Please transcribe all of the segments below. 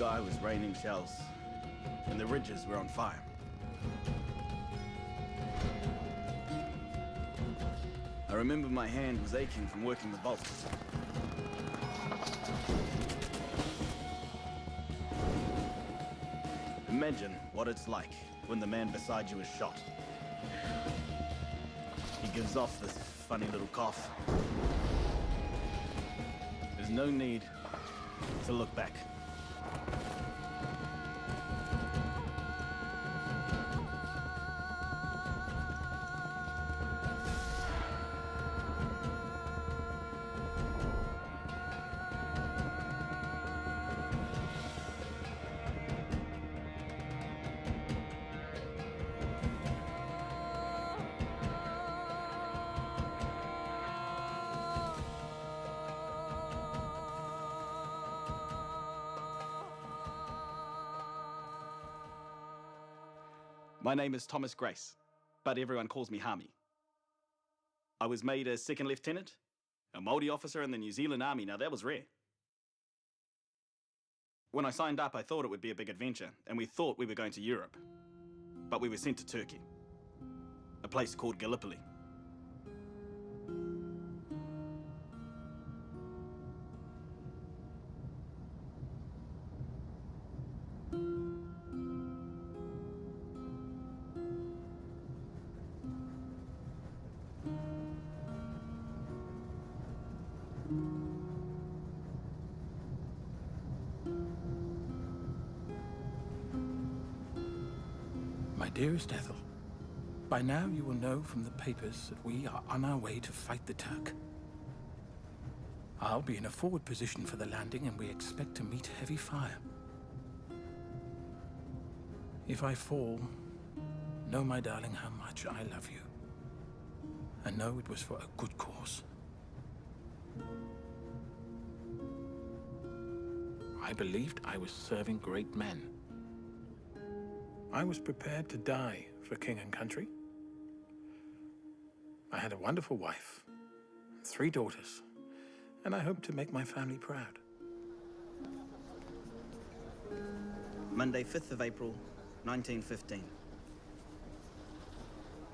sky was raining shells, and the ridges were on fire. I remember my hand was aching from working the bolts. Imagine what it's like when the man beside you is shot. He gives off this funny little cough. There's no need to look back. My name is Thomas Grace, but everyone calls me Hami. I was made a second lieutenant, a Māori officer in the New Zealand Army. Now that was rare. When I signed up, I thought it would be a big adventure, and we thought we were going to Europe. But we were sent to Turkey, a place called Gallipoli. My dearest Ethel, by now you will know from the papers that we are on our way to fight the Turk. I'll be in a forward position for the landing, and we expect to meet heavy fire. If I fall, know, my darling, how much I love you. And know it was for a good cause. I believed I was serving great men. I was prepared to die for king and country. I had a wonderful wife, 3 daughters, and I hoped to make my family proud. Monday, 5th of April, 1915.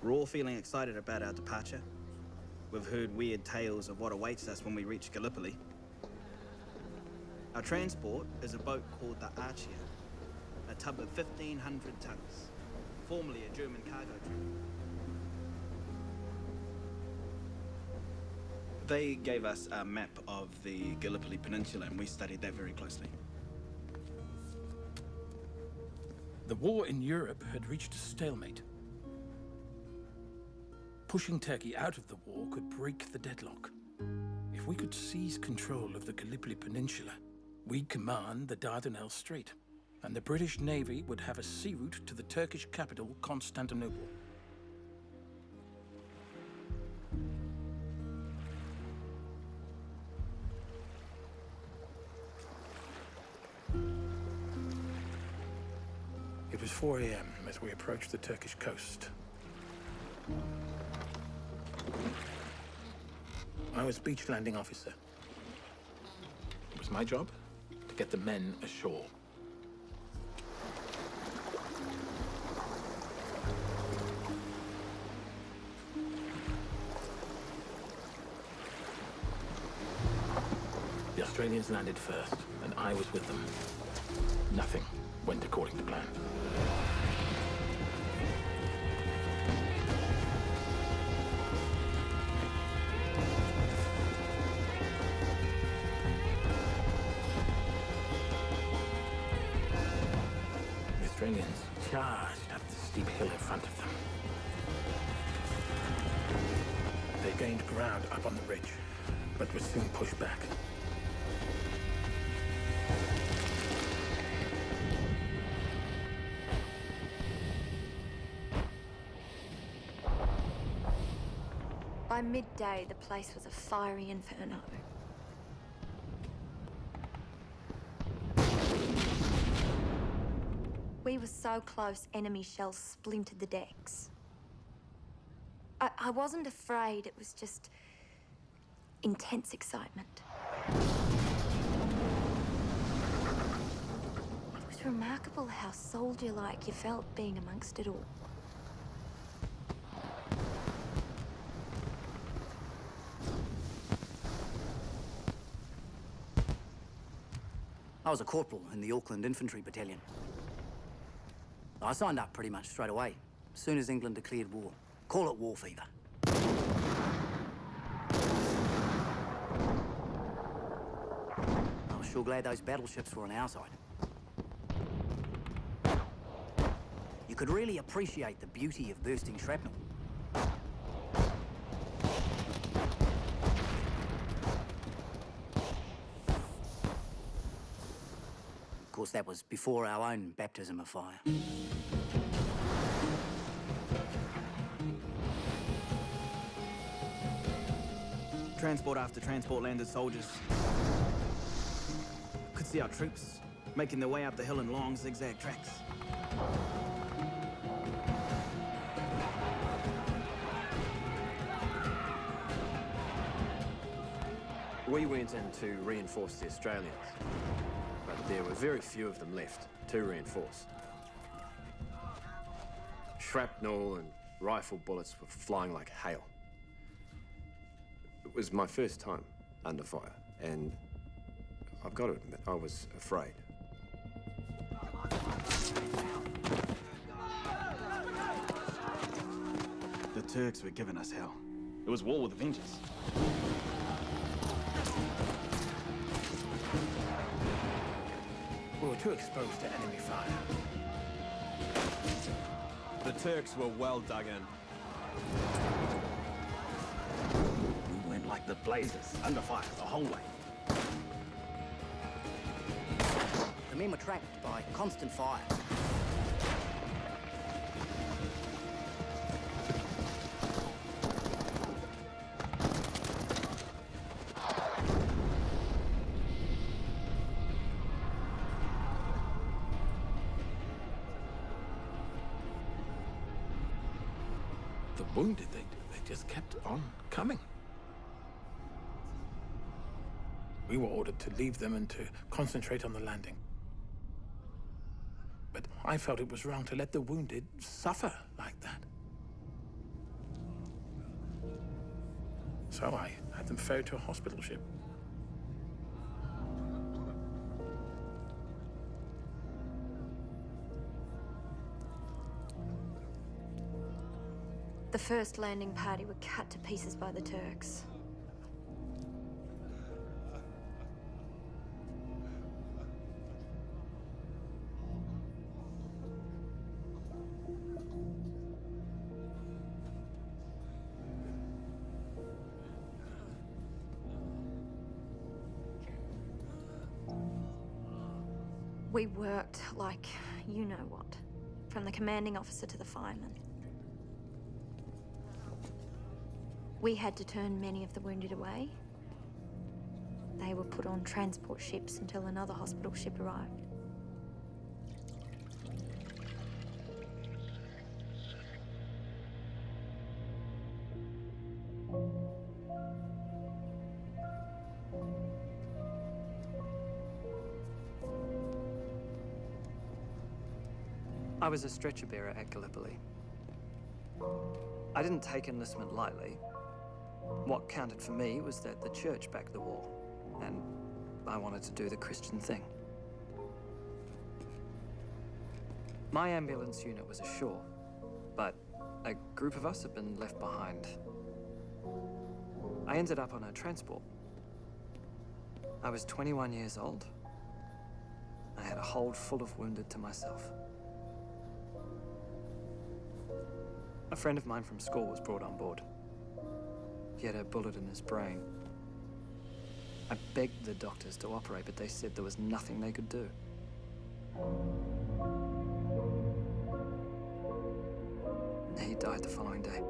We're all feeling excited about our departure. We've heard weird tales of what awaits us when we reach Gallipoli. Our transport is a boat called the Archer, a tub of 1,500 tons, formerly a German cargo trip. They gave us a map of the Gallipoli Peninsula, and we studied that very closely. The war in Europe had reached a stalemate. Pushing Turkey out of the war could break the deadlock. If we could seize control of the Gallipoli Peninsula, we'd command the Dardanelles Strait, and the British Navy would have a sea route to the Turkish capital, Constantinople. It was 4 a.m. as we approached the Turkish coast. I was beach landing officer. It was my job to get the men ashore. The Australians landed first, and I was with them. Nothing went according to plan. The Australians charged up the steep hill in front of them. They gained ground up on the ridge, but were soon pushed back. By midday, the place was a fiery inferno. We were so close, enemy shells splintered the decks. I wasn't afraid, it was just intense excitement. It's remarkable how soldier-like you felt being amongst it all. I was a corporal in the Auckland Infantry Battalion. I signed up pretty much straight away, as soon as England declared war. Call it war fever. I was sure glad those battleships were on our side. You could really appreciate the beauty of bursting shrapnel. Of course, that was before our own baptism of fire. Transport after transport landed soldiers. Could see our troops making their way up the hill in long zigzag tracks. We went in to reinforce the Australians, but there were very few of them left to reinforce. Shrapnel and rifle bullets were flying like hail. It was my first time under fire, and I've got to admit, I was afraid. The Turks were giving us hell. It was war with a vengeance. We were too exposed to enemy fire. The Turks were well dug in. We went like the blazers, under fire the whole way. The men were trapped by constant fire. The wounded, they just kept on coming. We were ordered to leave them and to concentrate on the landing. But I felt it was wrong to let the wounded suffer like that. So I had them ferried to a hospital ship. The first landing party were cut to pieces by the Turks. We worked like you know what, from the commanding officer to the fireman. We had to turn many of the wounded away. They were put on transport ships until another hospital ship arrived. I was a stretcher bearer at Gallipoli. I didn't take enlistment lightly. What counted for me was that the church backed the war, and I wanted to do the Christian thing. My ambulance unit was ashore, but a group of us had been left behind. I ended up on a transport. I was 21 years old. I had a hold full of wounded to myself. A friend of mine from school was brought on board. He had a bullet in his brain. I begged the doctors to operate, but they said there was nothing they could do. He died the following day.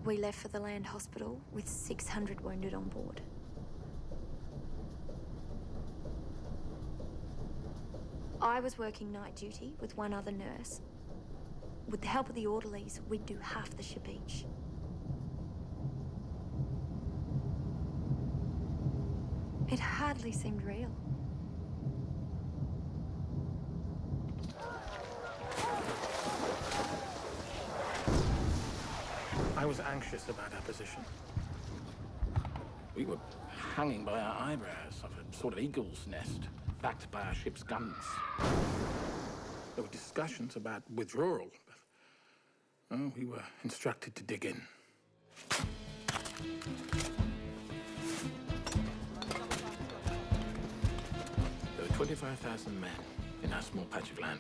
We left for the land hospital with 600 wounded on board. I was working night duty with one other nurse. With the help of the orderlies, we'd do half the ship each. It hardly seemed real. I was anxious about our position. We were hanging by our eyebrows of a sort of eagle's nest, backed by our ship's guns. There were discussions about withdrawal, but we were instructed to dig in. There were 25,000 men in our small patch of land.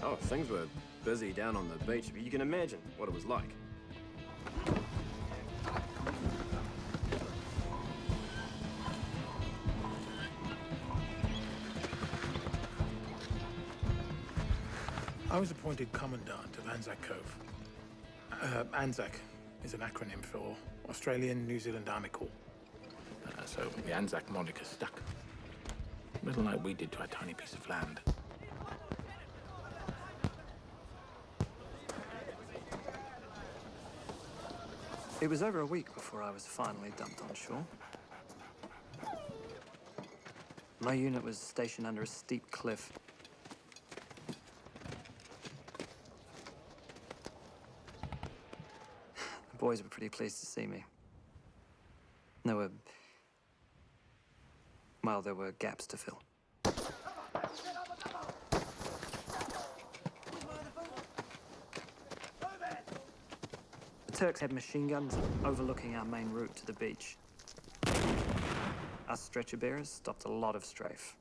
Oh, things were busy down on the beach, but you can imagine what it was like. I was appointed Commandant of Anzac Cove. Anzac is an acronym for Australian New Zealand Army Corps. So the Anzac moniker stuck. A little like we did to our tiny piece of land. It was over a week before I was finally dumped on shore. My unit was stationed under a steep cliff. The boys were pretty pleased to see me. There were gaps to fill. The Turks had machine guns overlooking our main route to the beach. Us stretcher bearers stopped a lot of strafe.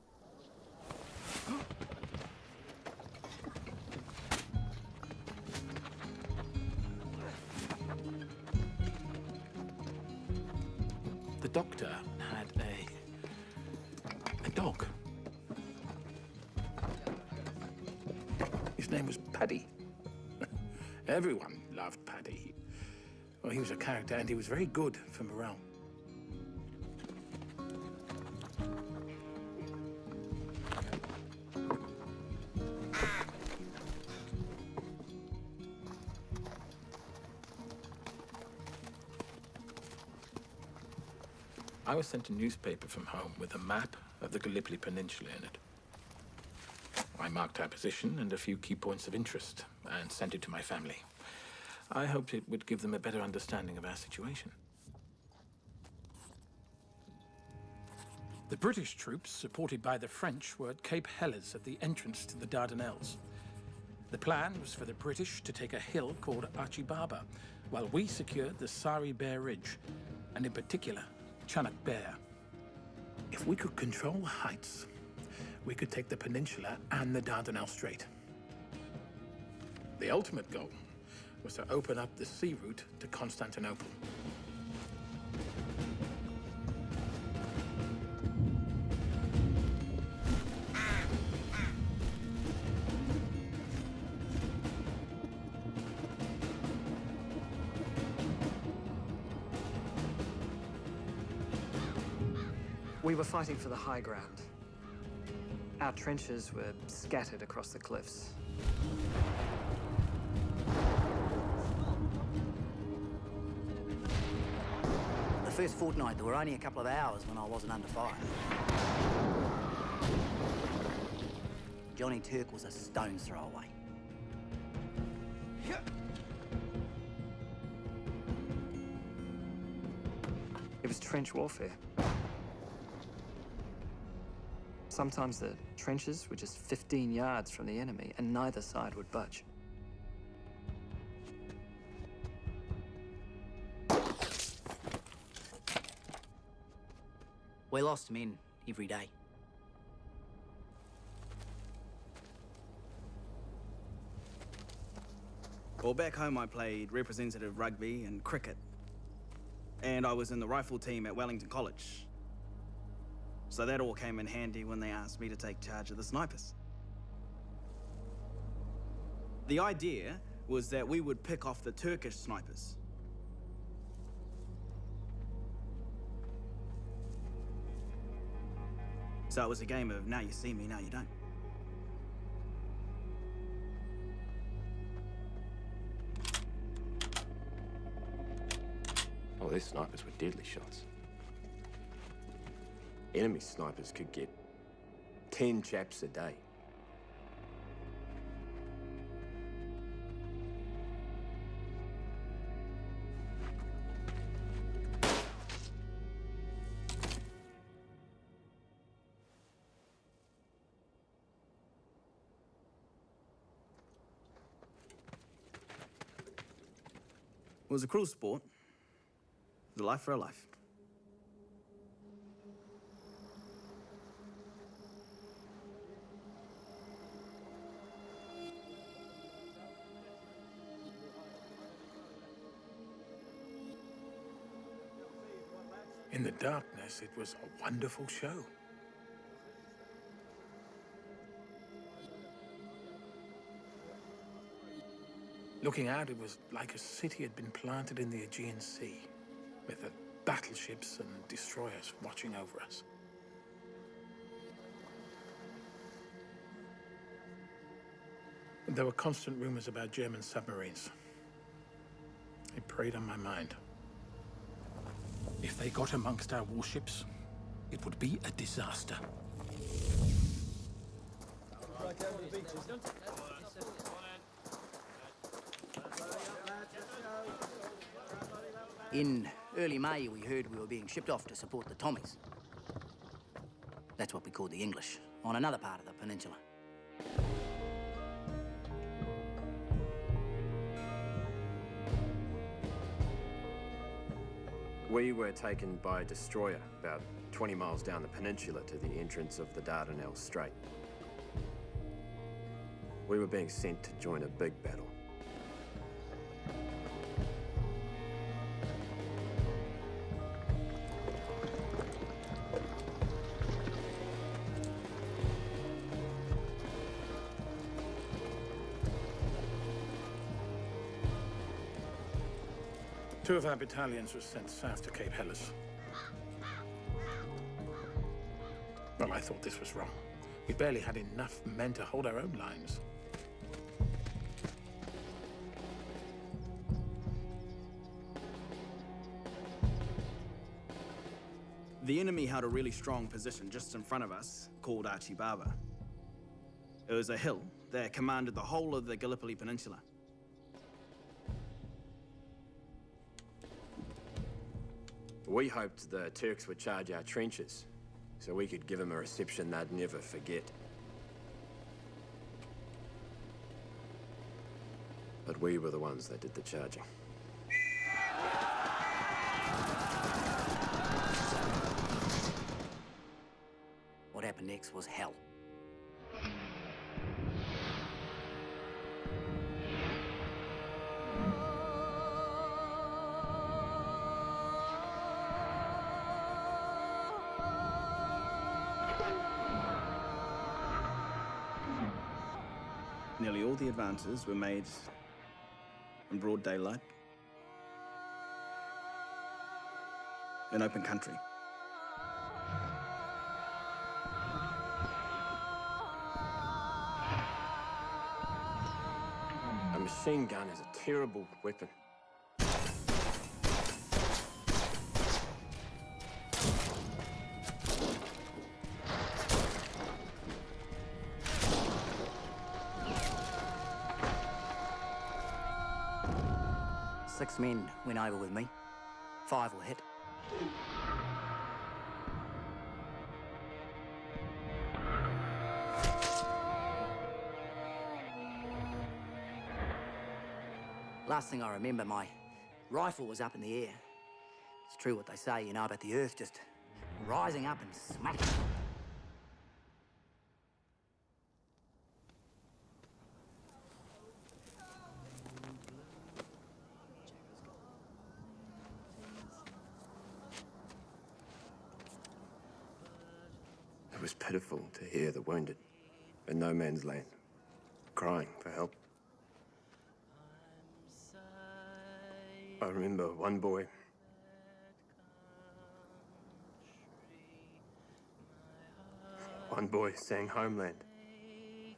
The doctor had a dog. His name was Paddy. Everyone loved Paddy. Well, he was a character, and he was very good for morale. I was sent a newspaper from home with a map of the Gallipoli Peninsula in it. I marked our position and a few key points of interest and sent it to my family. I hoped it would give them a better understanding of our situation. The British troops, supported by the French, were at Cape Helles at the entrance to the Dardanelles. The plan was for the British to take a hill called Archie Baba, while we secured the Sari Bear Ridge, and in particular, Chunuk Bair. If we could control the heights, we could take the peninsula and the Dardanelles Strait. The ultimate goal was to open up the sea route to Constantinople. We were fighting for the high ground. Our trenches were scattered across the cliffs. The first fortnight, there were only a couple of hours when I wasn't under fire. Johnny Turk was a stone's throw away. It was trench warfare. Sometimes the trenches were just 15 yards from the enemy, and neither side would budge. We lost men every day. Well, back home I played representative rugby and cricket. And I was in the rifle team at Wellington College. So that all came in handy when they asked me to take charge of the snipers. The idea was that we would pick off the Turkish snipers. So it was a game of now you see me, now you don't. Oh, their snipers were deadly shots. Enemy snipers could get 10 chaps a day. It was a cruel sport. The life for a life. In the darkness, it was a wonderful show. Looking out, it was like a city had been planted in the Aegean Sea, with the battleships and destroyers watching over us. There were constant rumors about German submarines. They preyed on my mind. If they got amongst our warships, it would be a disaster. In early May, we heard we were being shipped off to support the Tommies. That's what we called the English, on another part of the peninsula. We were taken by a destroyer about 20 miles down the peninsula to the entrance of the Dardanelles Strait. We were being sent to join a big battle. Two of our battalions were sent south to Cape Helles. Well, I thought this was wrong. We barely had enough men to hold our own lines. The enemy held a really strong position just in front of us, called Achi Baba. It was a hill that commanded the whole of the Gallipoli Peninsula. We hoped the Turks would charge our trenches, so we could give them a reception they'd never forget. But we were the ones that did the charging. What happened next was hell. Nearly all the advances were made in broad daylight, in open country. A machine gun is a terrible weapon. Six men went over with me. 5 were hit. Last thing I remember, my rifle was up in the air. It's true what they say, you know, about the earth just rising up and smacking. It was pitiful to hear the wounded in no man's land crying for help. I remember one boy sang Homeland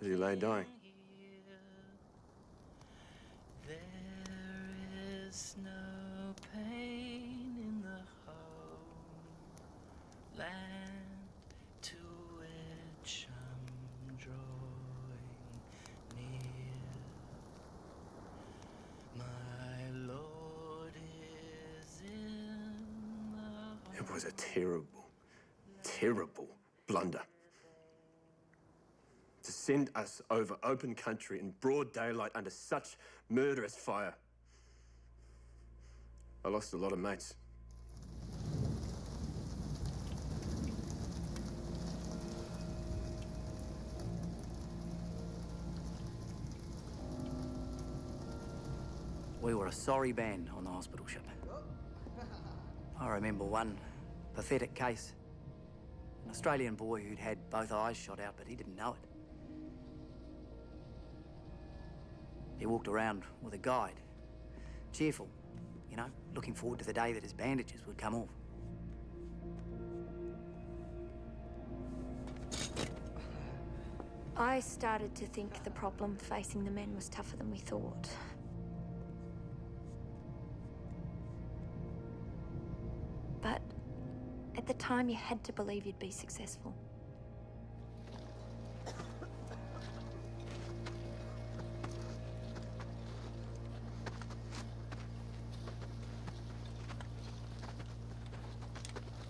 as he lay dying. There is no pain in the homeland to which I'm drawing near. My Lord is in the It was a terrible, terrible blunder. To send us over open country in broad daylight under such murderous fire. I lost a lot of mates. We were a sorry band on the hospital ship. I remember one pathetic case. An Australian boy who'd had both eyes shot out, but he didn't know it. He walked around with a guide, cheerful, you know, looking forward to the day that his bandages would come off. I started to think the problem facing the men was tougher than we thought. But at the time, you had to believe you'd be successful.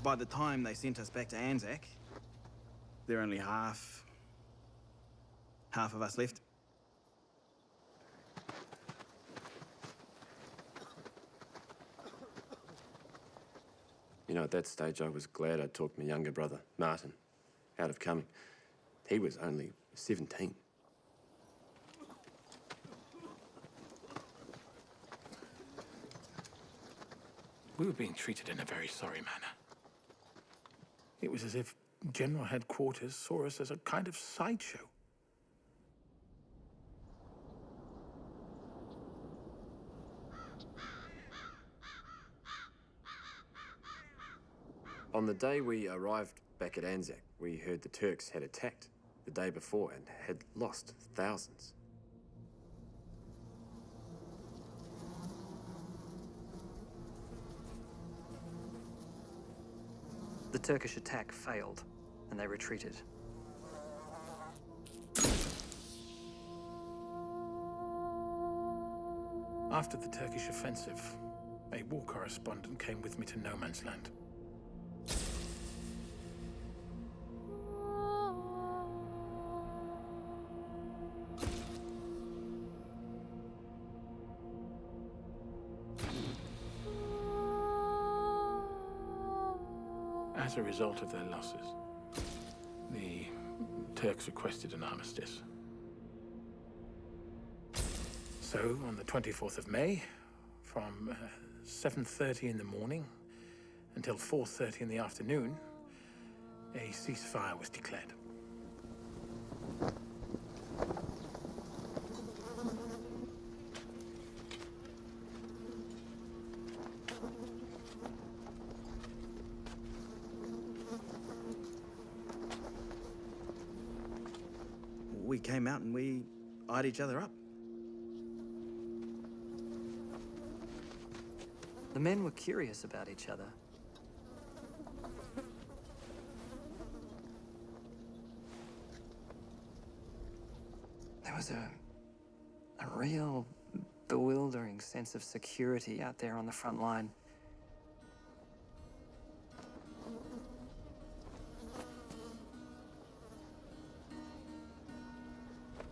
By the time they sent us back to Anzac, there were only half of us left. You know, at that stage, I was glad I'd talked my younger brother, Martin, out of coming. He was only 17. We were being treated in a very sorry manner. It was as if General Headquarters saw us as a kind of sideshow. On the day we arrived back at Anzac, we heard the Turks had attacked the day before and had lost thousands. The Turkish attack failed, and they retreated. After the Turkish offensive, a war correspondent came with me to no man's land. As a result of their losses, the Turks requested an armistice. So, on the 24th of May, from 7:30 in the morning until 4:30 in the afternoon, a ceasefire was declared. We came out and we eyed each other up. The men were curious about each other. There was a real bewildering sense of security out there on the front line.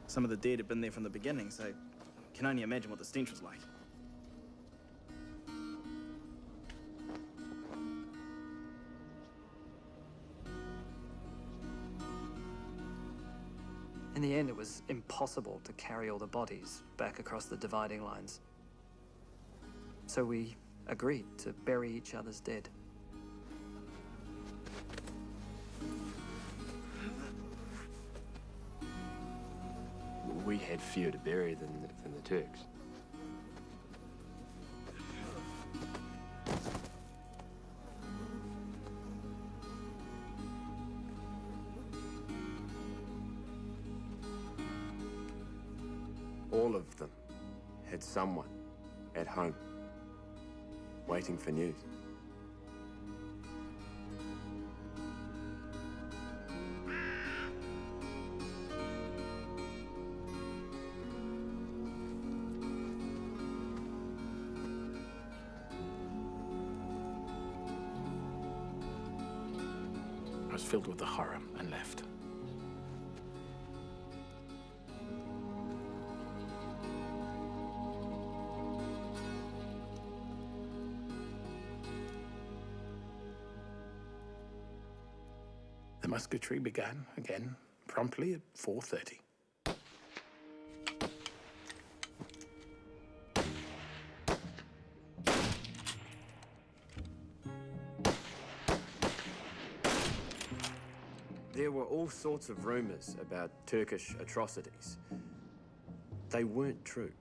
Some of the dead had been there from the beginning, so can only imagine what the stench was like. In the end, it was impossible to carry all the bodies back across the dividing lines. So we agreed to bury each other's dead. had fewer to bury than the Turks. All of them had someone at home waiting for news. I was filled with the horror and left. The musketry began again promptly at 4:30. There were all sorts of rumours about Turkish atrocities. They weren't true.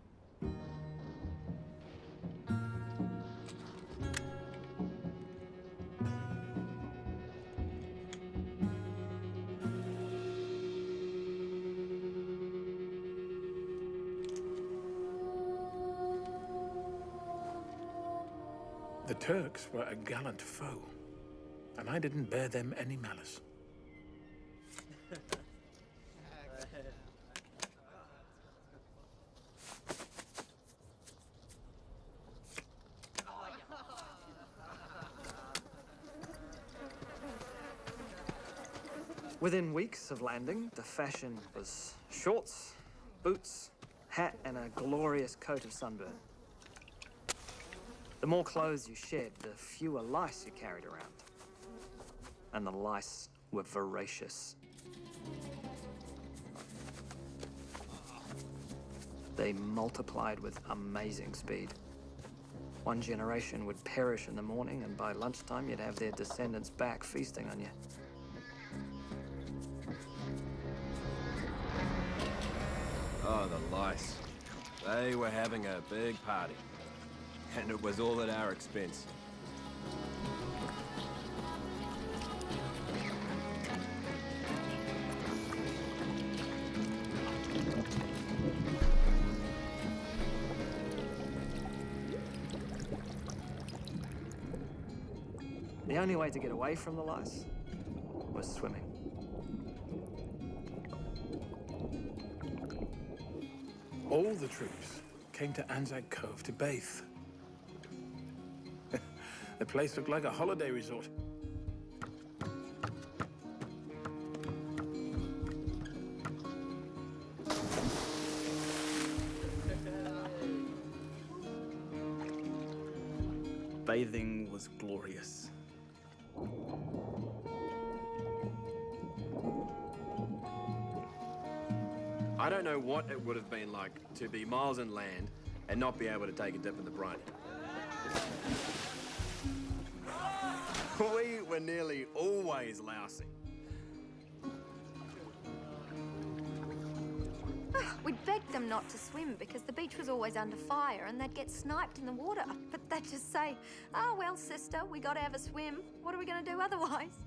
The Turks were a gallant foe, and I didn't bear them any malice. Within weeks of landing, the fashion was shorts, boots, hat, and a glorious coat of sunburn. The more clothes you shed, the fewer lice you carried around. And the lice were voracious. They multiplied with amazing speed. One generation would perish in the morning, and by lunchtime you'd have their descendants back feasting on you. Oh, the lice. They were having a big party. And it was all at our expense. The only way to get away from the lice was swimming. All the troops came to Anzac Cove to bathe. The place looked like a holiday resort. Bathing was glorious. I don't know what it would have been like to be miles inland and not be able to take a dip in the briny. We were nearly always lousy. We'd begged them not to swim because the beach was always under fire and they'd get sniped in the water. But they'd just say, "Oh, well, sister, we got to have a swim. What are we going to do otherwise?"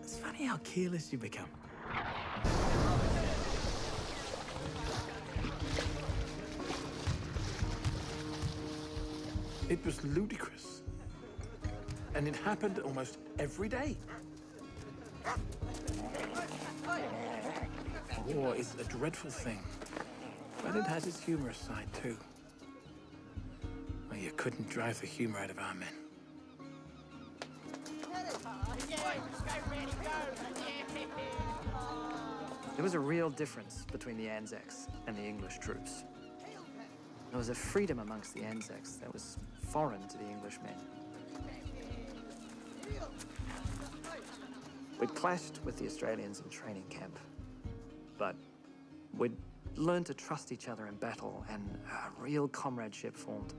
It's funny how careless you become. It was ludicrous. And it happened almost every day. War is a dreadful thing, but it has its humorous side too. Well, you couldn't drive the humor out of our men. There was a real difference between the Anzacs and the English troops. There was a freedom amongst the Anzacs that was foreign to the English men. We'd clashed with the Australians in training camp, but we'd learned to trust each other in battle, and a real comradeship formed.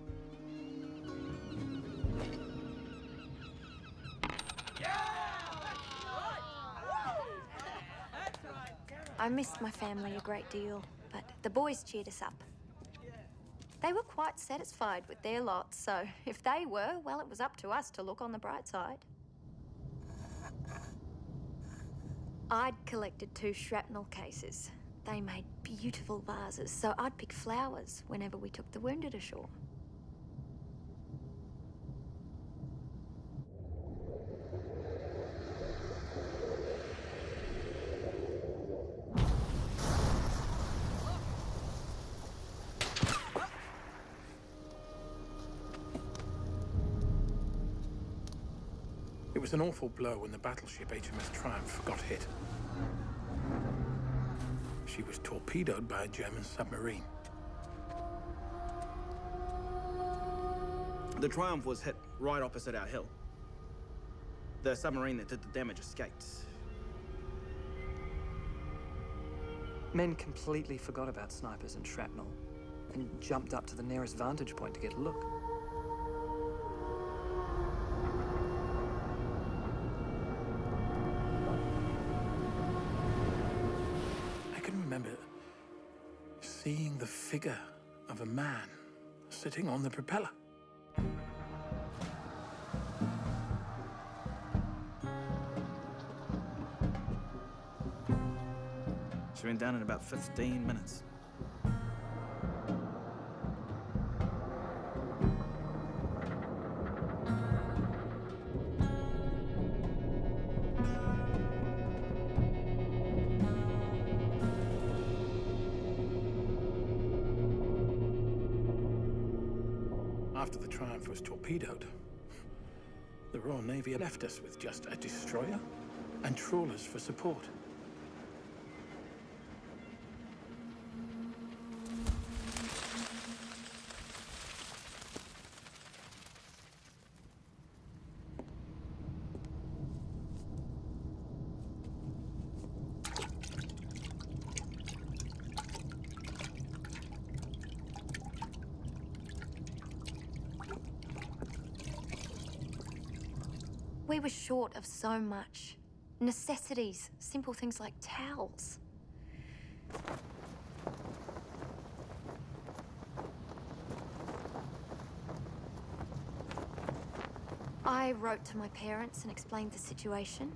I missed my family a great deal, but the boys cheered us up. They were quite satisfied with their lot, so if they were, well, it was up to us to look on the bright side. I'd collected 2 shrapnel cases. They made beautiful vases, so I'd pick flowers whenever we took the wounded ashore. It was an awful blow when the battleship HMS Triumph got hit. She was torpedoed by a German submarine. The Triumph was hit right opposite our hill. The submarine that did the damage escaped. Men completely forgot about snipers and shrapnel and jumped up to the nearest vantage point to get a look. I can remember seeing the figure of a man sitting on the propeller. She went down in about 15 minutes. After the Triumph was torpedoed, the Royal Navy left us with just a destroyer and trawlers for support. We were short of so much. Necessities, simple things like towels. I wrote to my parents and explained the situation.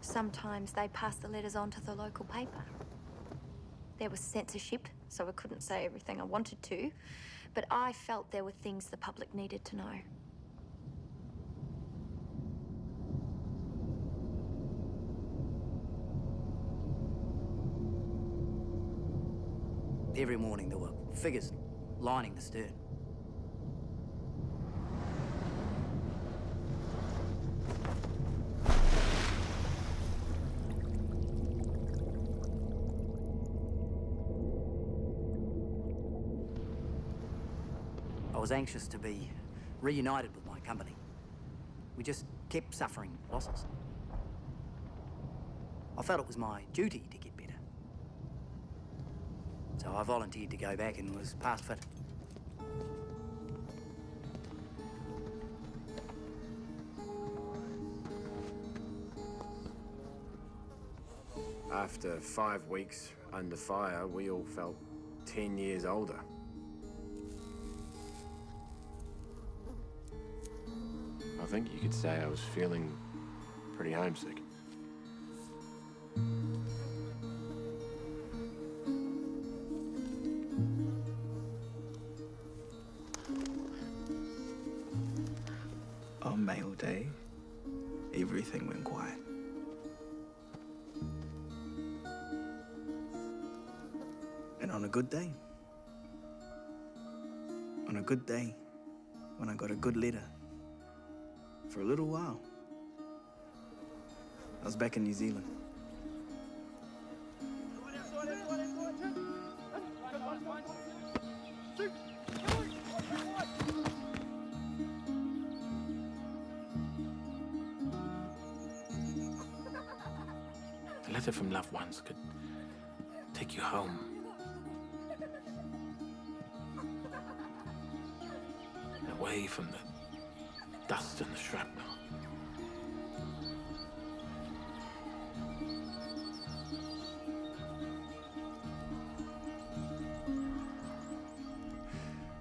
Sometimes they passed the letters on to the local paper. There was censorship, so I couldn't say everything I wanted to, but I felt there were things the public needed to know. Every morning there were figures lining the stern. I was anxious to be reunited with my company. We just kept suffering losses. I felt it was my duty to get better. So I volunteered to go back and was past fit. After 5 weeks under fire, we all felt 10 years older. I think you could say I was feeling pretty homesick. On mail day, everything went quiet. And on a good day, when I got a good letter, for a little while, I was back in New Zealand. A letter from loved ones could take you home. Away from the dust and the shrapnel.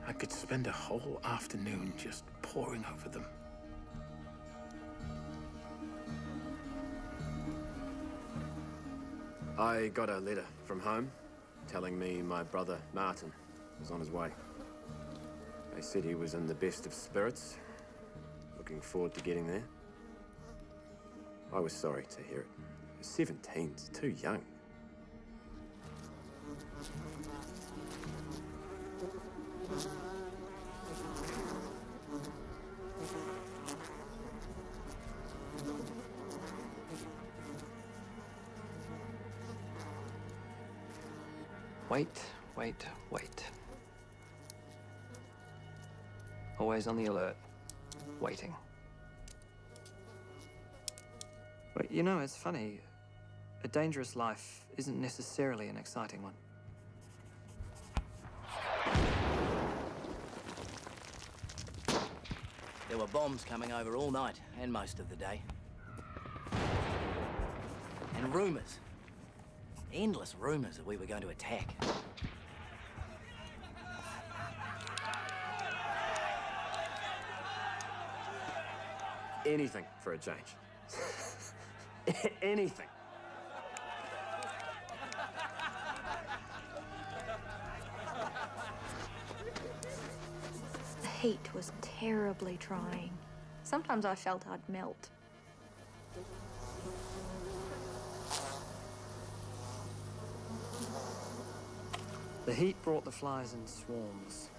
I could spend a whole afternoon just poring over them. I got a letter from home telling me my brother Martin was on his way. They said he was in the best of spirits, looking forward to getting there. I was sorry to hear it. 17's too young. Wait, wait, wait. Always on the alert, waiting. But you know, it's funny. A dangerous life isn't necessarily an exciting one. There were bombs coming over all night and most of the day. And rumours. Endless rumours that we were going to attack. Anything for a change. Anything. The heat was terribly trying. Sometimes I felt I'd melt. The heat brought the flies in swarms.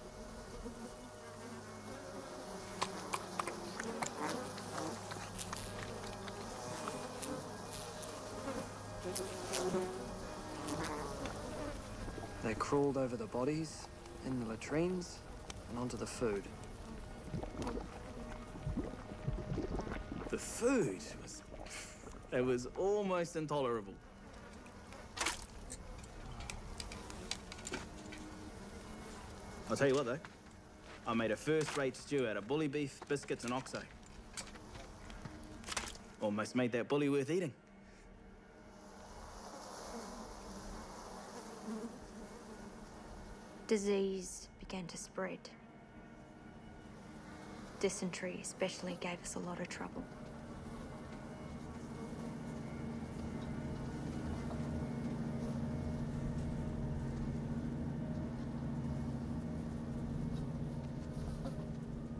They crawled over the bodies, in the latrines, and onto the food. The food was... it was almost intolerable. I'll tell you what, though. I made a first-rate stew out of bully beef, biscuits, and oxo. Almost made that bully worth eating. Disease began to spread. Dysentery especially gave us a lot of trouble.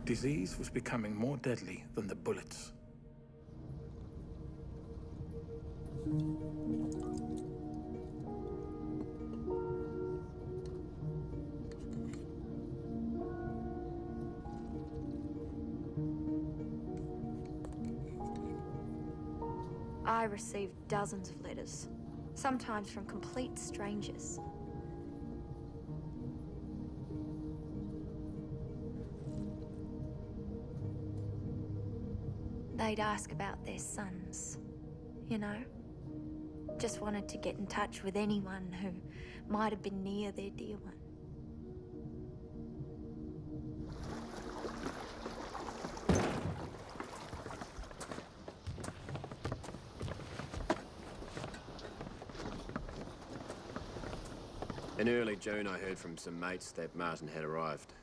Disease was becoming more deadly than the bullets. I received dozens of letters, sometimes from complete strangers. They'd ask about their sons, you know? Just wanted to get in touch with anyone who might have been near their dear one. In early June, I heard from some mates that Martin had arrived.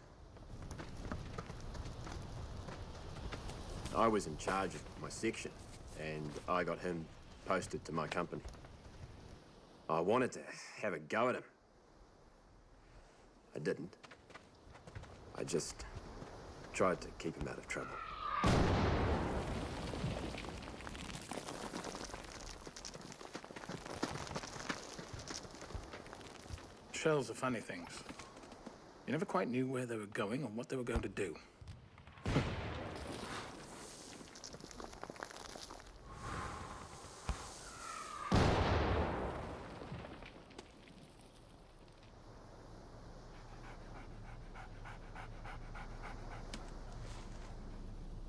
I was in charge of my section, and I got him posted to my company. I wanted to have a go at him. I didn't. I just tried to keep him out of trouble. Shells are funny things. You never quite knew where they were going or what they were going to do.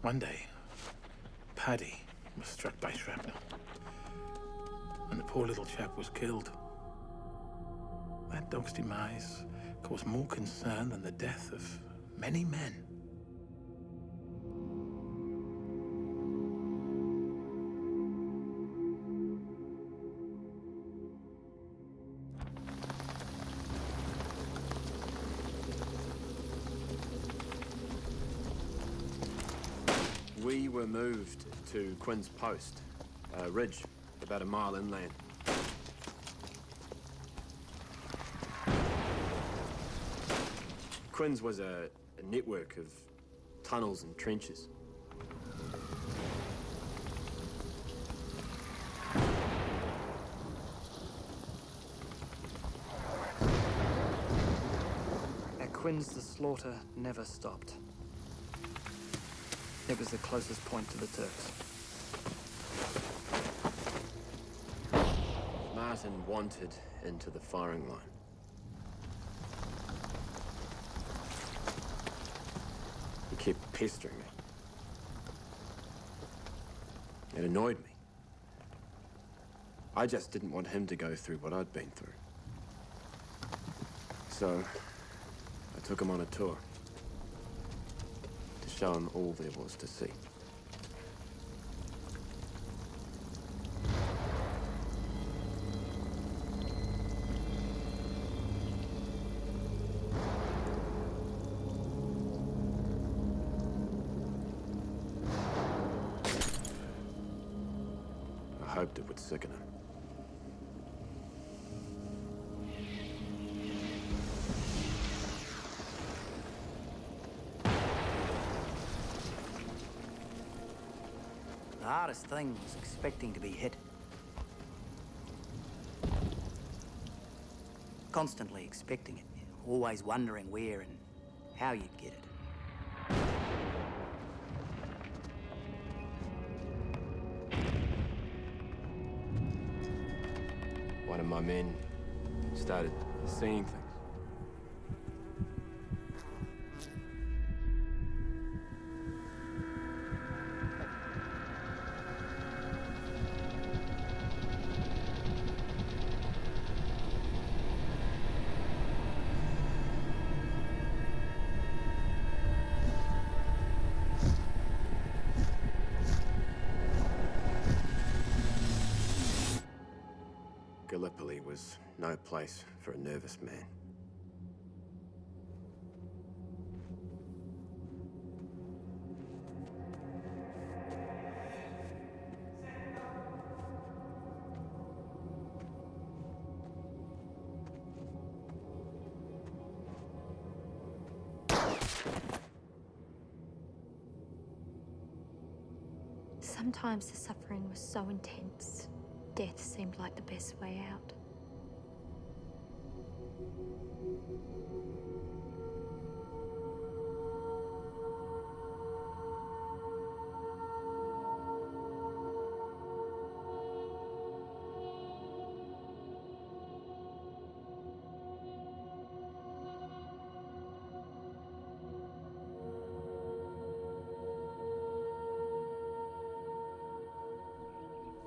One day, Paddy was struck by shrapnel, and the poor little chap was killed. That dog's demise caused more concern than the death of many men. were moved to Quinn's Post, a ridge about a mile inland. Quinn's was a network of tunnels and trenches. At Quinn's, the slaughter never stopped. It was the closest point to the Turks. Martin wanted into the firing line. He kept pestering me. It annoyed me. I just didn't want him to go through what I'd been through. So, I took him on a tour to show him all there was to see. I hoped it would sicken him. The hardest thing was expecting to be hit. Constantly expecting it, always wondering where and how you'd get it. One of my men started seeing things. Gallipoli was no place for a nervous man. Sometimes the suffering was so intense, death seemed like the best way out.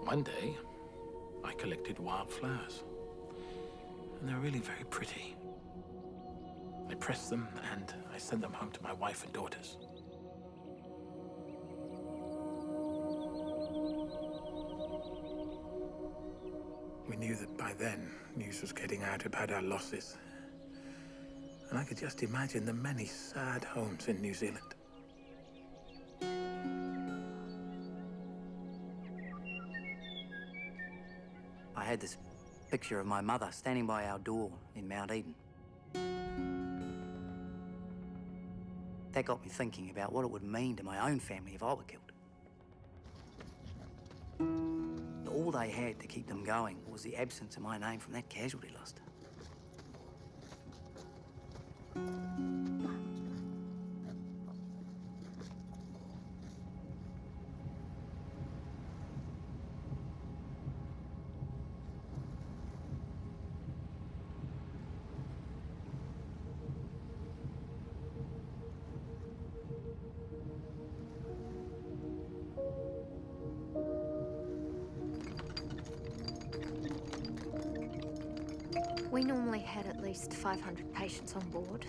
One day, I collected wildflowers. And they're really very pretty. I pressed them and I sent them home to my wife and daughters. We knew that by then, news was getting out about our losses. And I could just imagine the many sad homes in New Zealand. I had this picture of my mother standing by our door in Mount Eden. That got me thinking about what it would mean to my own family if I were killed. All they had to keep them going was the absence of my name from that casualty list. We normally had at least 500 patients on board,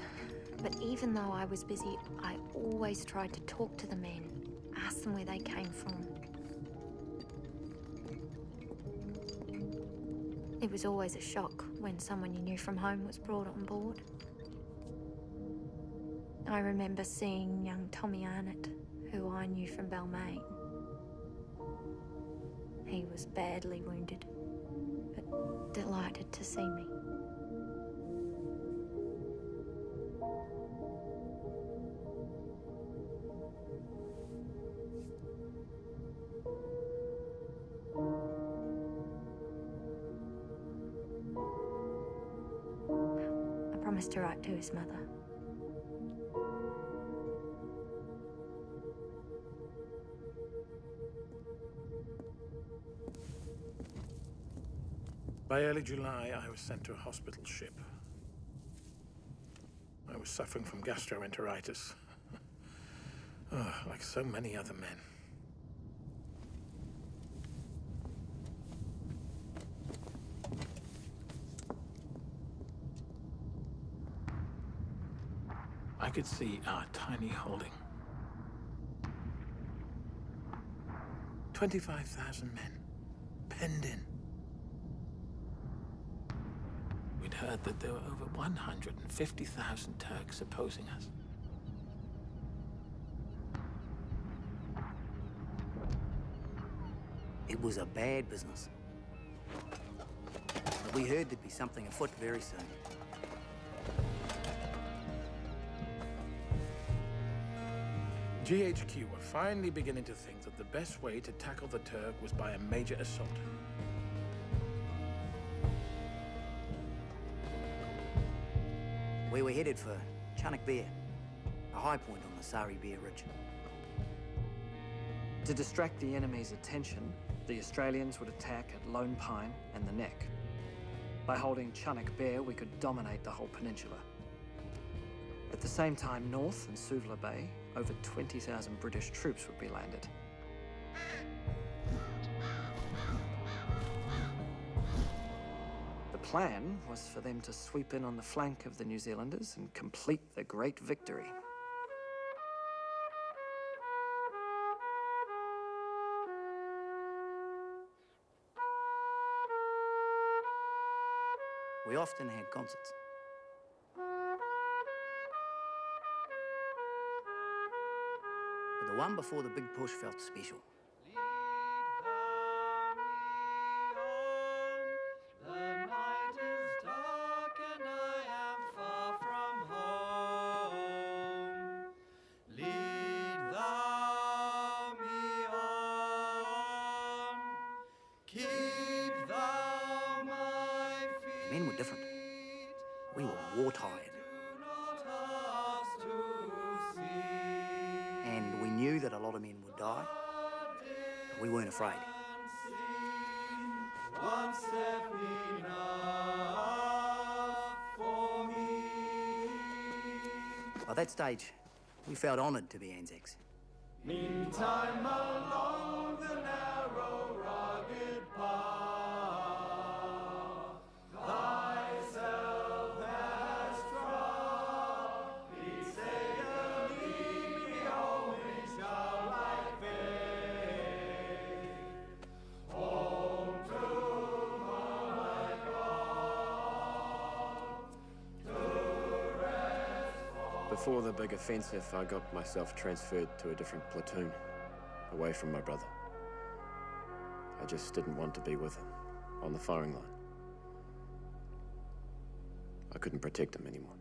but even though I was busy, I always tried to talk to the men, ask them where they came from. It was always a shock when someone you knew from home was brought on board. I remember seeing young Tommy Arnott, who I knew from Balmain. He was badly wounded, but delighted to see me. I promised to write to his mother. By early July, I was sent to a hospital ship. I was suffering from gastroenteritis. Oh, like so many other men. I could see our tiny holding. 25,000 men, penned in. We'd heard that there were over 150,000 Turks opposing us. It was a bad business. But we heard there'd be something afoot very soon. GHQ were finally beginning to think that the best way to tackle the Turk was by a major assault. We were headed for Chunuk Bair, a high point on the Sari Bair Ridge. To distract the enemy's attention, the Australians would attack at Lone Pine and the Neck. By holding Chunuk Bair, we could dominate the whole peninsula. At the same time, north in Suvla Bay, over 20,000 British troops would be landed. The plan was for them to sweep in on the flank of the New Zealanders and complete the great victory. We often had concerts. But the one before the big push felt special. Men were different. We were war-tired. And we knew that a lot of men would die, but we weren't afraid. By that stage, we felt honoured to be Anzacs. Meantime, along the narrow, rugged path, thyself hast trod. Lead, Saviour, lead me home in childlike faith. Home to my God, to rest. Before the big offensive, I got myself transferred to a different platoon, away from my brother. I just didn't want to be with him, on the firing line. I couldn't protect him anymore.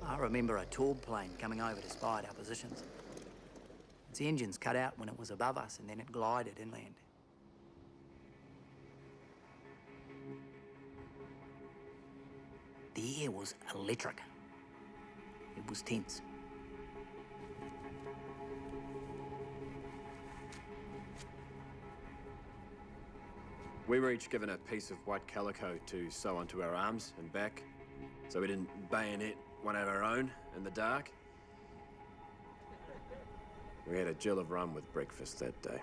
I remember a Taube plane coming over to spy at our positions. Its engines cut out when it was above us, and then it glided inland. The air was electric. It was tense. We were each given a piece of white calico to sew onto our arms and back, so we didn't bayonet one of our own in the dark. We had a gill of rum with breakfast that day.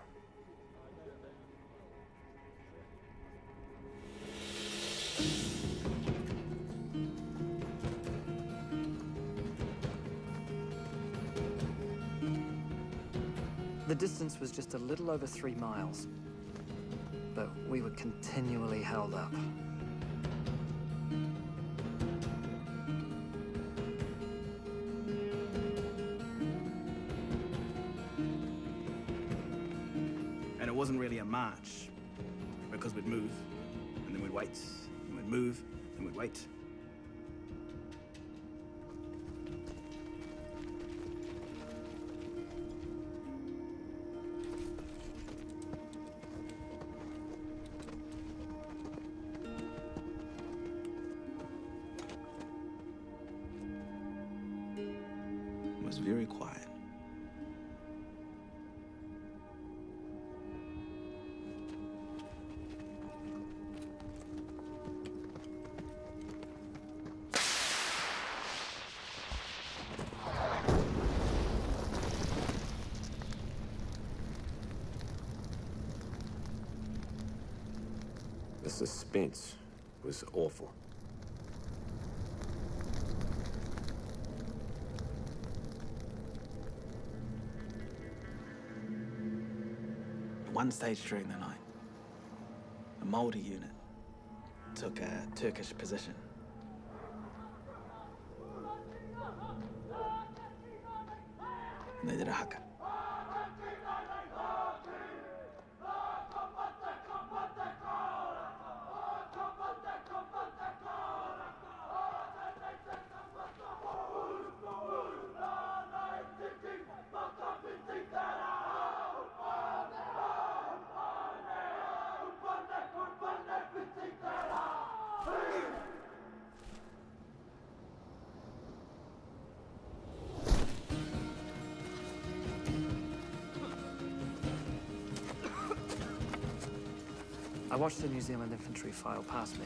The distance was just a little over 3 miles, but we were continually held up. And it wasn't really a march, because we'd move, and then we'd wait, and we'd move, and we'd wait. It was very quiet. The suspense was awful. At one stage during the night, a Moldy unit took a Turkish position. And they did a haka. I watched the New Zealand infantry file past me.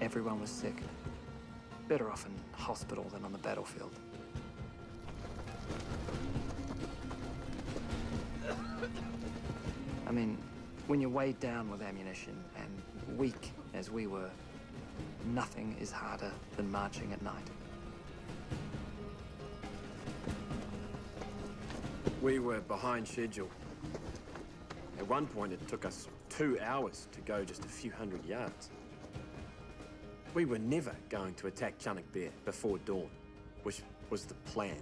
Everyone was sick. Better off in hospital than on the battlefield. I mean, when you're weighed down with ammunition and weak as we were, nothing is harder than marching at night. We were behind schedule. At one point, it took us 2 hours to go just a few hundred yards. We were never going to attack Chunuk Bair before dawn, which was the plan.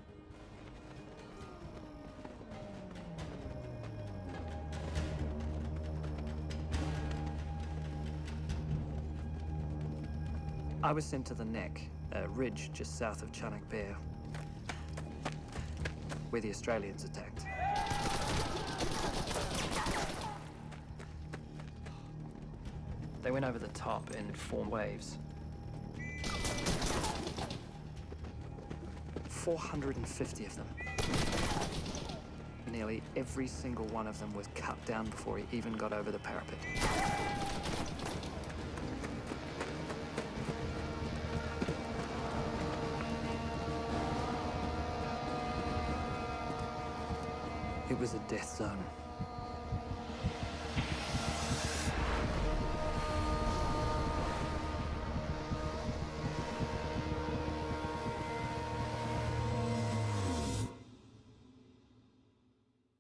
I was sent to the Neck, a ridge just south of Chunuk Bair, where the Australians attacked. They went over the top in 4 waves. 450 of them. Nearly every single one of them was cut down before he even got over the parapet. It was a death zone.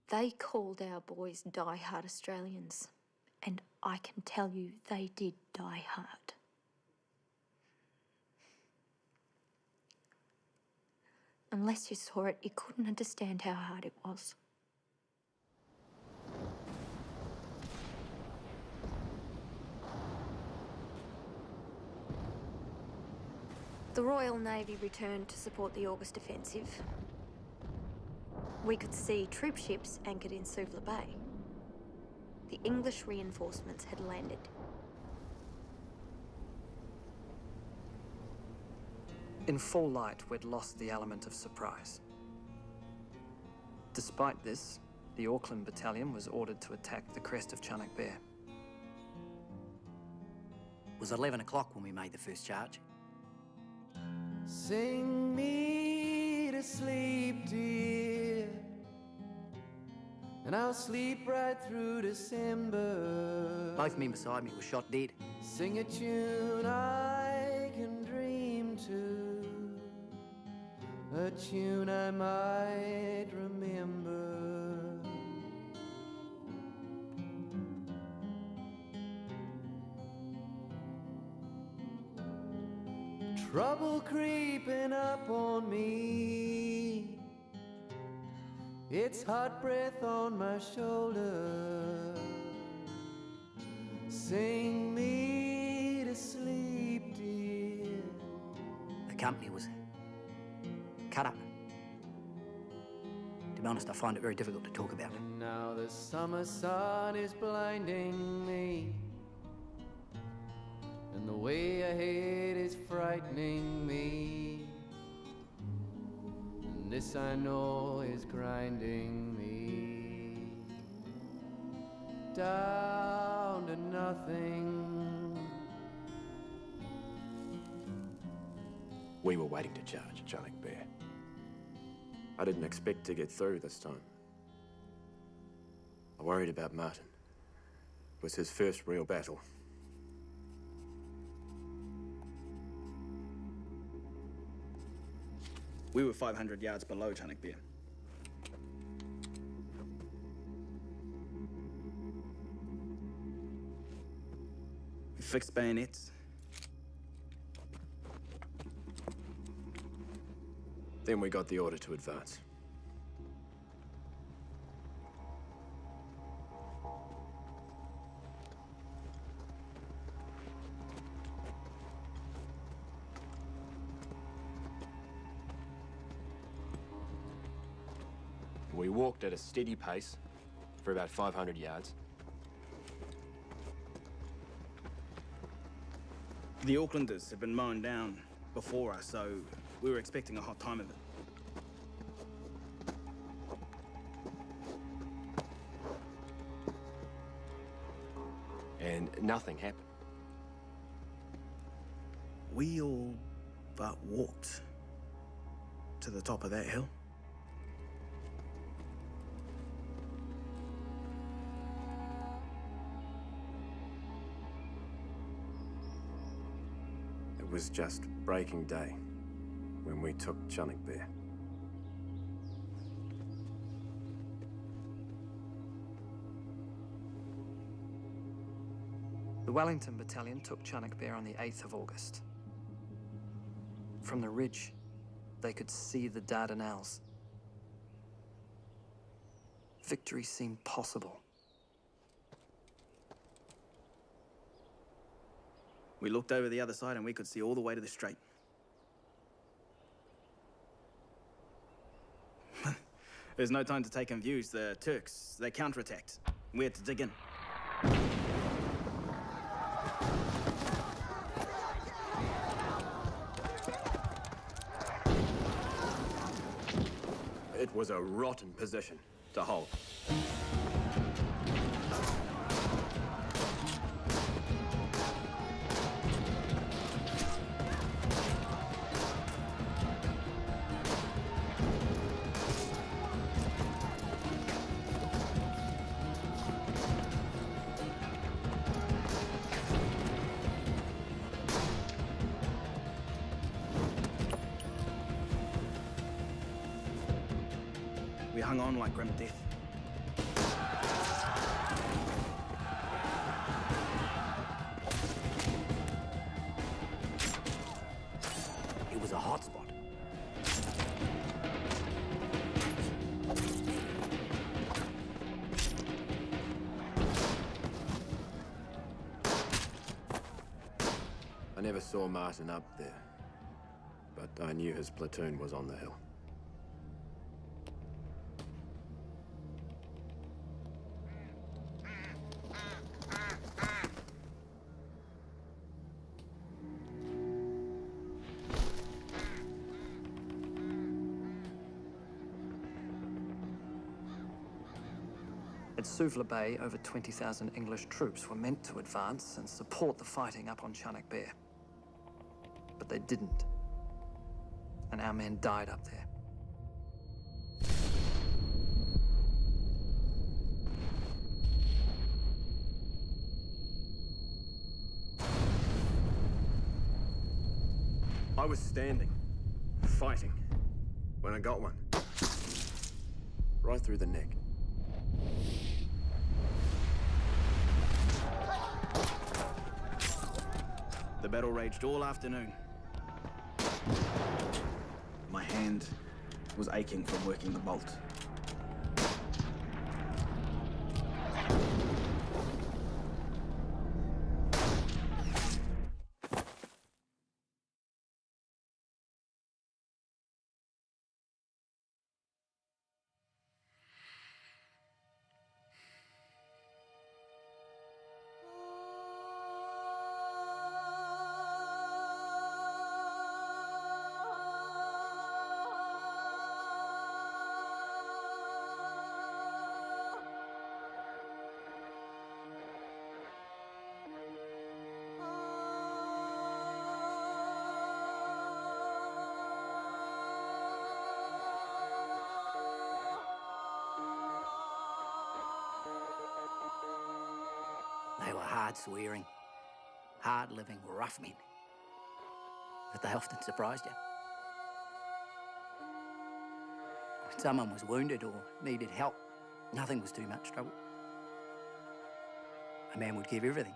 They called our boys die-hard Australians, and I can tell you they did die hard. Unless you saw it, you couldn't understand how hard it was. The Royal Navy returned to support the August offensive. We could see troop ships anchored in Suvla Bay. The English reinforcements had landed. In full light, we'd lost the element of surprise. Despite this, the Auckland Battalion was ordered to attack the crest of Chunuk Bair. It was 11 o'clock when we made the first charge. Sing me to sleep, dear, and I'll sleep right through December. Both men beside me were shot dead. Sing a tune I can dream to, a tune I might remember. Trouble creeping up on me, it's hot breath on my shoulder. Sing me to sleep, dear. The company was cut up. To be honest, I find it very difficult to talk about it. And now the summer sun is blinding me, and the way ahead is frightening me, and this I know is grinding me down to nothing. We were waiting to charge Chalik Bear. I didn't expect to get through this time. I worried about Martin. It was his first real battle. We were 500 yards below Chunuk Bair. We fixed bayonets. Then we got the order to advance. We walked at a steady pace for about 500 yards. The Aucklanders had been mown down before us, so we were expecting a hot time of it. And nothing happened. We all but walked to the top of that hill. It was just breaking day when we took Chunuk Bair. The Wellington Battalion took Chunuk Bair on the 8th of August. From the ridge, they could see the Dardanelles. Victory seemed possible. We looked over the other side and we could see all the way to the strait. There's no time to take in views. The Turks, they counterattacked. We had to dig in. It was a rotten position to hold. We hung on like grim death. It was a hot spot. I never saw Martin up there, but I knew his platoon was on the hill. At Suvla Bay, over 20,000 English troops were meant to advance and support the fighting up on Chunuk Bair. But they didn't. And our men died up there. I was standing, fighting, when I got one. Right through the neck. The battle raged all afternoon. My hand was aching from working the bolt. They were hard-swearing, hard-living, rough men. But they often surprised you. When someone was wounded or needed help, nothing was too much trouble. A man would give everything.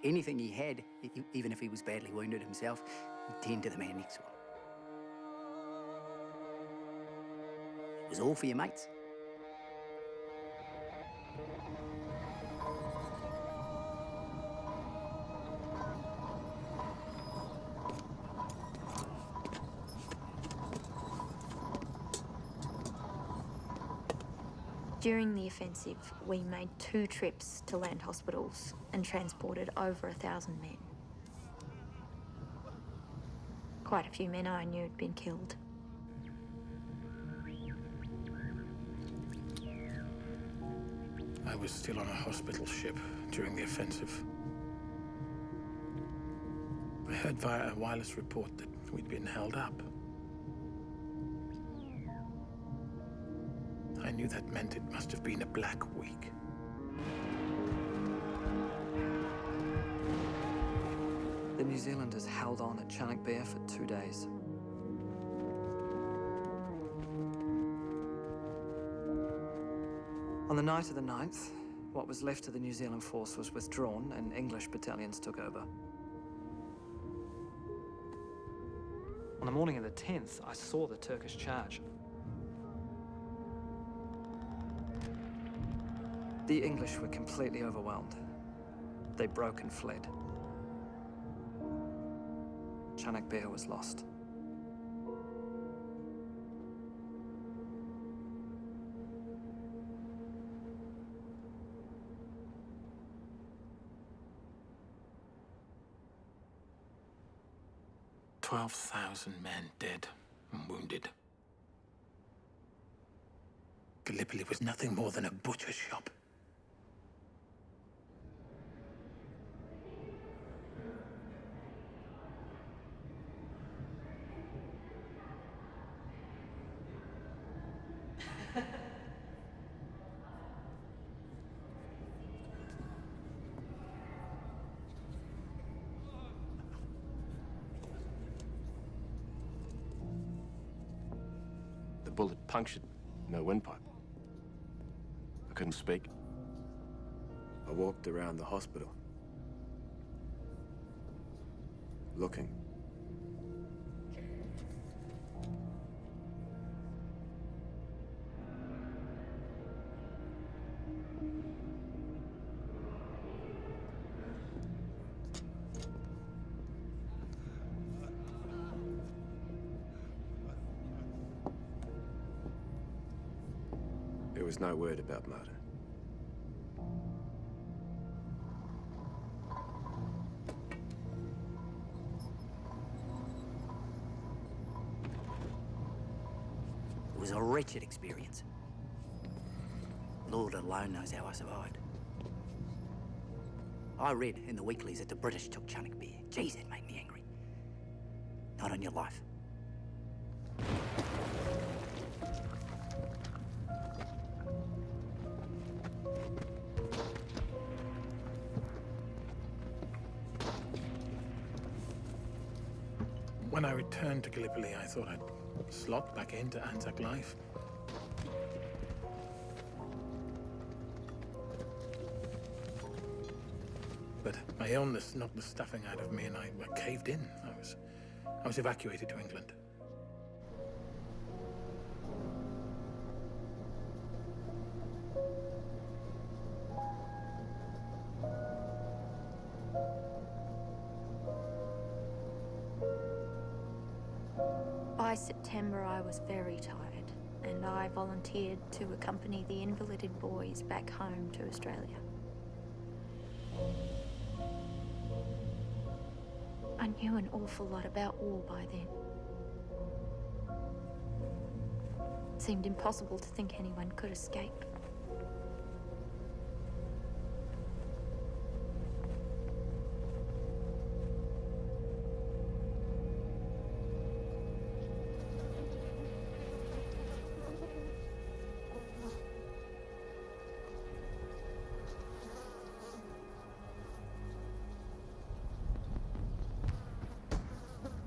Anything he had, even if he was badly wounded himself, he'd tend to the man next to him. It was all for your mates. During the offensive, we made 2 trips to land hospitals and transported over 1,000 men. Quite a few men I knew had been killed. I was still on a hospital ship during the offensive. I heard via a wireless report that we'd been held up. I knew that meant it must have been a black week. The New Zealanders held on at Chunuk Bair for 2 days. On the night of the 9th, what was left of the New Zealand force was withdrawn and English battalions took over. On the morning of the 10th, I saw the Turkish charge. The English were completely overwhelmed. They broke and fled. Chunuk Bair was lost. "12,000 men dead and wounded. Gallipoli was nothing more than a butcher's shop. The bullet punctured my windpipe. I couldn't speak. I walked around the hospital, looking. There was no word about Martin. It was a wretched experience. Lord alone knows how I survived. I read in the weeklies that the British took Chunuk Bair. Jeez, it made me angry. Not on your life. When I returned to Gallipoli, I thought I'd slot back into Anzac life. But my illness knocked the stuffing out of me and I caved in. I was evacuated to England. By September, I was very tired, and I volunteered to accompany the invalided boys back home to Australia. I knew an awful lot about war by then. It seemed impossible to think anyone could escape.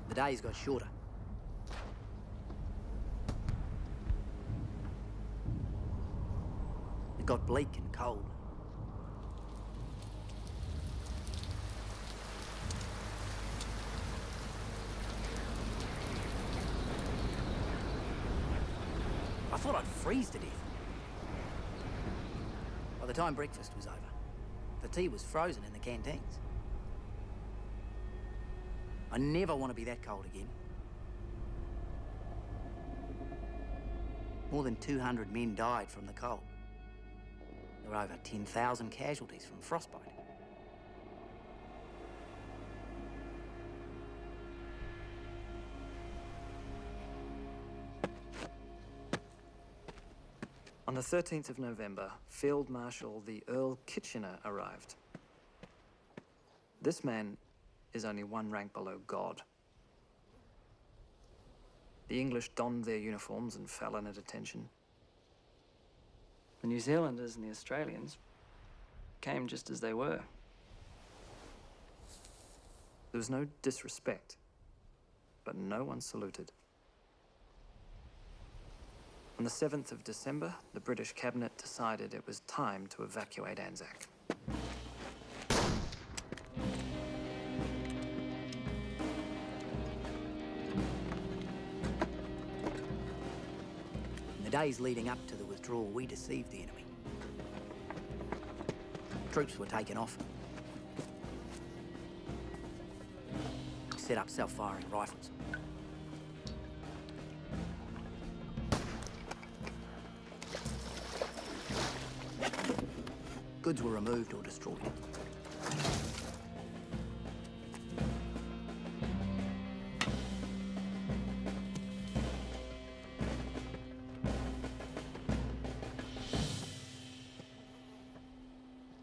The days got shorter. It got bleak and cold. I thought I'd freeze to death. By the time breakfast was over, the tea was frozen in the canteens. I never want to be that cold again. More than 200 men died from the cold. There were over 10,000 casualties from frostbite. On the 13th of November, Field Marshal the Earl Kitchener arrived. This man is only one rank below God. The English donned their uniforms and fell in at attention. The New Zealanders and the Australians came just as they were. There was no disrespect, but no one saluted. On the 7th of December, the British cabinet decided it was time to evacuate Anzac. In the days leading up to the withdrawal, we deceived the enemy. Troops were taken off. We set up self-firing rifles. Goods were removed or destroyed.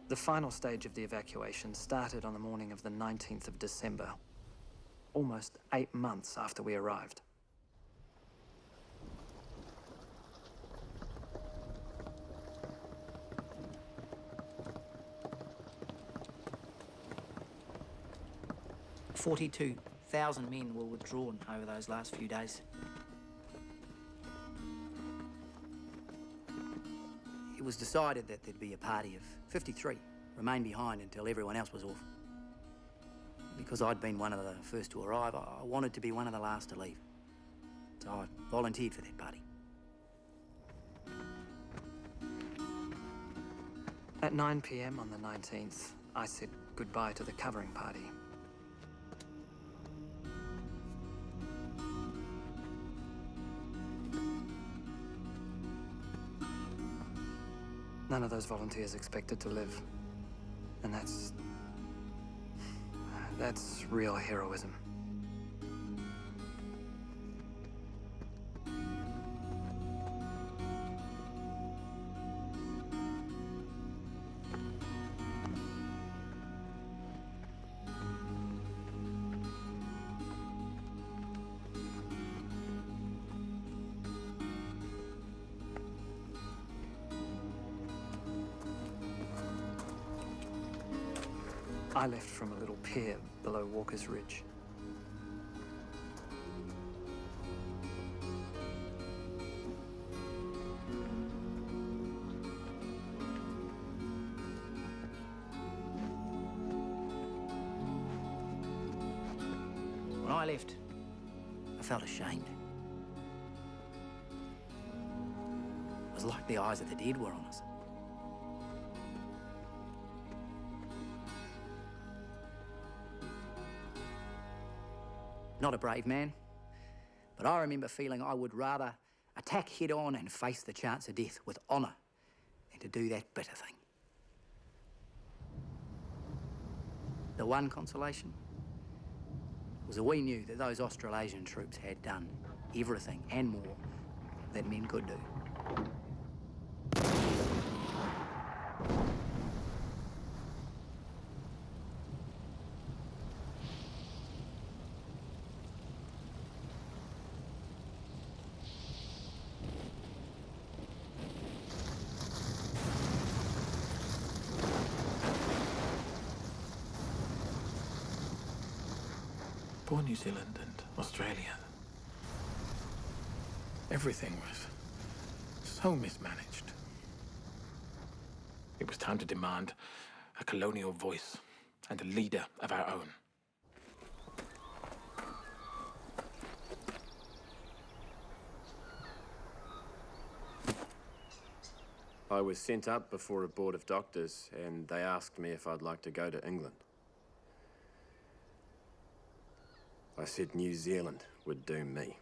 The final stage of the evacuation started on the morning of the 19th of December, almost 8 months after we arrived. "42,000 men were withdrawn over those last few days. It was decided that there'd be a party of 53 remain behind until everyone else was off. Because I'd been one of the first to arrive, I wanted to be one of the last to leave. So I volunteered for that party. At 9 p.m. on the 19th, I said goodbye to the covering party. None of those volunteers expected to live. And that's real heroism. I left from a little pier below Walker's Ridge. left, I felt ashamed. It was like the eyes of the dead were on us. Not a brave man, but I remember feeling I would rather attack head on and face the chance of death with honour than to do that bitter thing. The one consolation was that we knew that those Australasian troops had done everything and more that men could do. Poor New Zealand and Australia. Everything was so mismanaged. It was time to demand a colonial voice and a leader of our own. I was sent up before a board of doctors, and they asked me if I'd like to go to England. I said New Zealand would doom me.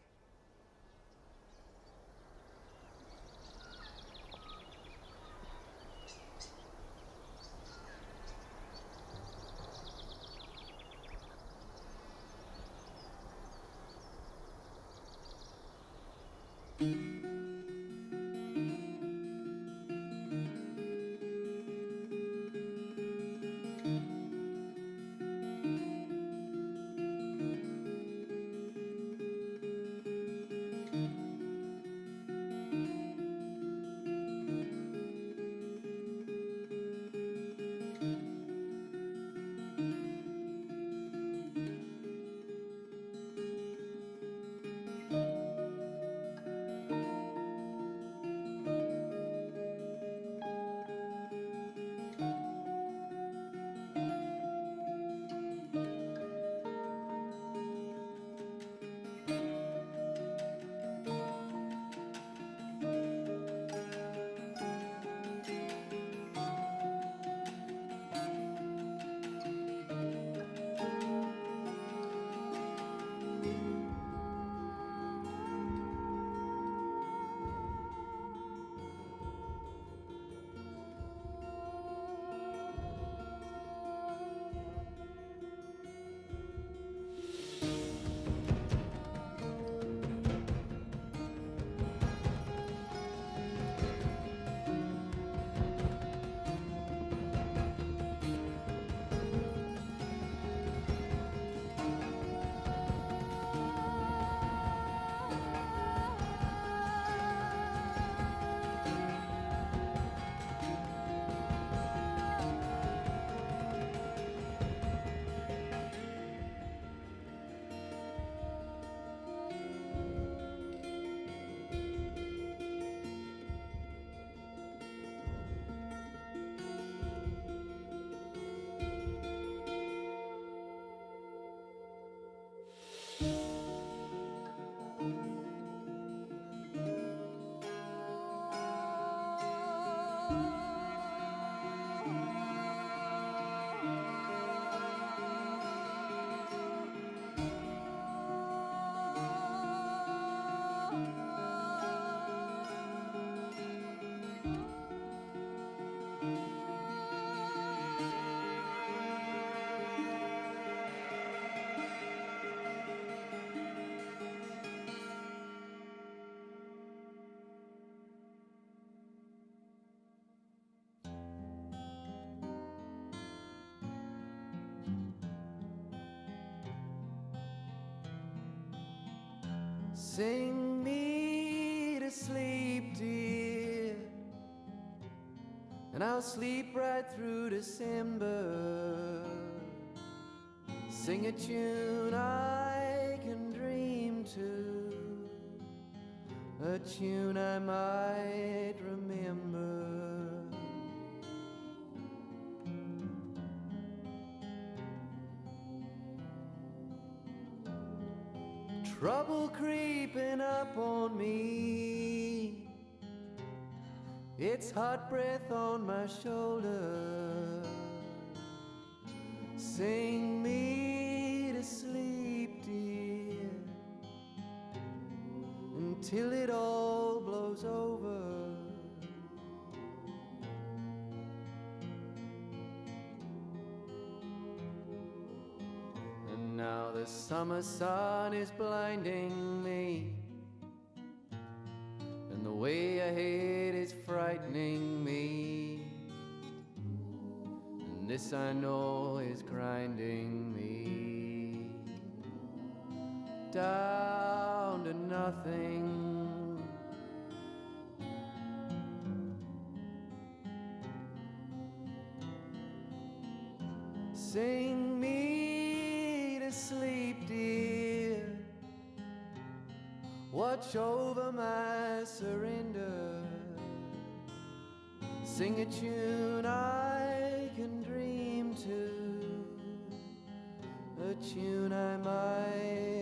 Sing me to sleep, dear, and I'll sleep right through December. Sing a tune I can dream to, a tune I might remember. trouble creeping up on me. It's hot breath on my shoulder. Sing me to sleep, dear, until it all blows over. And now the summer sun is blinding me, and the way ahead is frightening me, and this I know is grinding me down to nothing. Sing me to sleep, dear, watch over my surrender. Sing a tune I can dream to, a tune I might